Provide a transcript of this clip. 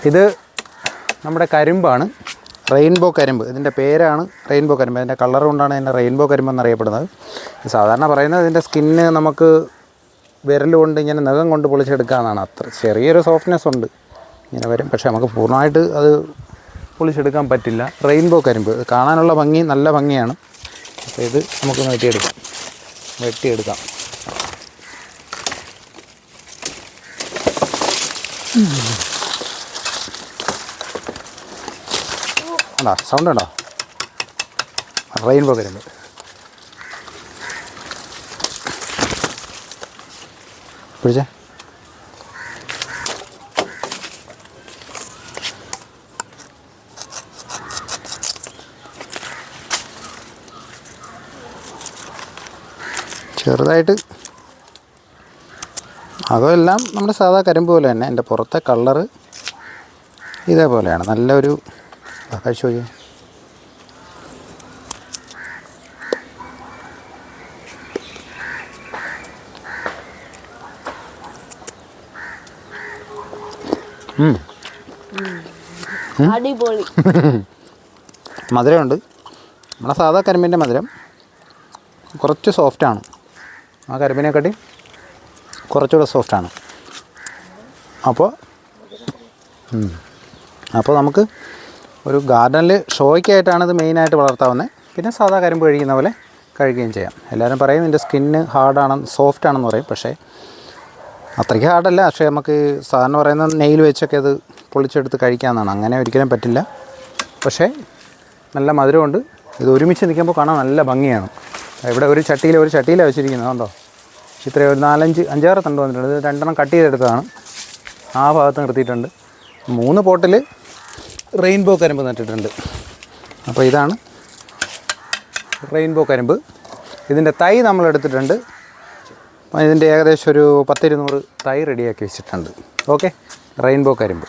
ഇത് നമ്മുടെ കരിമ്പാണ്, റെയിൻബോ കരിമ്പ്. ഇതിൻ്റെ പേരാണ് റെയിൻബോ കരിമ്പ്. അതിൻ്റെ കളർ കൊണ്ടാണ് ഇതിൻ്റെ റെയിൻബോ കരിമ്പ് എന്നറിയപ്പെടുന്നത്. സാധാരണ പറയുന്നത് ഇതിൻ്റെ സ്കിന്ന് നമുക്ക് വിരൽ കൊണ്ട് ഇങ്ങനെ നഖം കൊണ്ട് പൊളിച്ചെടുക്കാമെന്നാണ്. അത്ര ചെറിയൊരു സോഫ്റ്റ്നെസ് ഉണ്ട്, ഇങ്ങനെ വരും. പക്ഷേ നമുക്ക് പൂർണ്ണമായിട്ട് അത് പൊളിച്ചെടുക്കാൻ പറ്റില്ല. റെയിൻബോ കരിമ്പ് കാണാനുള്ള ഭംഗി നല്ല ഭംഗിയാണ്. അപ്പോൾ ഇത് നമുക്ക് വെട്ടിയെടുക്കാം. ഉണ്ടോ, സൗണ്ട് ഉണ്ടോ? റെയിൻബോ കരിമ്പ്. പിടിച്ചേ. ചെറുതായിട്ട് അതെല്ലാം നമ്മുടെ സാധാ കരിമ്പ് പോലെ തന്നെ. എൻ്റെ പുറത്തെ കളറ് ഇതേപോലെയാണ്. നല്ലൊരു കഴിച്ചു നോക്കി. അടിപൊളി മധുരമുണ്ട്. നമ്മുടെ സാധാ കരിമ്പിൻ്റെ മധുരം കുറച്ച് സോഫ്റ്റാണ്. ആ കരിമ്പിനെക്കാട്ടി കുറച്ചുകൂടെ സോഫ്റ്റാണ്. അപ്പോൾ നമുക്ക് ഒരു ഗാർഡനിൽ ഷോയ്ക്കായിട്ടാണ് ഇത് മെയിനായിട്ട് വളർത്താവുന്നത്. പിന്നെ സാധാ കരിമ്പ് കഴിക്കുന്ന പോലെ കഴിക്കുകയും ചെയ്യാം. എല്ലാവരും പറയും ഇതിൻ്റെ സ്കിന്ന് ഹാർഡാണെന്ന്, സോഫ്റ്റ് ആണെന്ന് പറയും. പക്ഷേ അത്രയ്ക്ക് ഹാർഡല്ല. പക്ഷേ നമുക്ക് സാധാരണ പറയുന്ന നെയിൽ വെച്ചൊക്കെ അത് പൊളിച്ചെടുത്ത് കഴിക്കാമെന്നാണ്. അങ്ങനെ ഒരിക്കലും പറ്റില്ല. പക്ഷേ നല്ല മധുരമുണ്ട്. ഇത് ഒരുമിച്ച് നിൽക്കുമ്പോൾ കാണാൻ നല്ല ഭംഗിയാണ്. ഇവിടെ ഒരു ചട്ടിയിലാണ് വെച്ചിരിക്കുന്നത്. കണ്ടോ, ഇത്രയും ഒരു 5-6 തണ്ട് വന്നിട്ടുണ്ട്. ഇത് 2 കട്ട് ചെയ്തെടുത്തതാണ്. ആ ഭാഗത്ത് നിർത്തിയിട്ടുണ്ട്. 3 പോട്ടിൽ റെയിൻബോ കരിമ്പ് നട്ടിട്ടുണ്ട്. അപ്പോൾ ഇതാണ് റെയിൻബോ കരിമ്പ്. ഇതിൻ്റെ തൈ നമ്മളെടുത്തിട്ടുണ്ട്. ഇതിൻ്റെ ഏകദേശം ഒരു 10-200 തൈ റെഡിയാക്കി വെച്ചിട്ടുണ്ട്. ഓക്കെ, റെയിൻബോ കരിമ്പ്.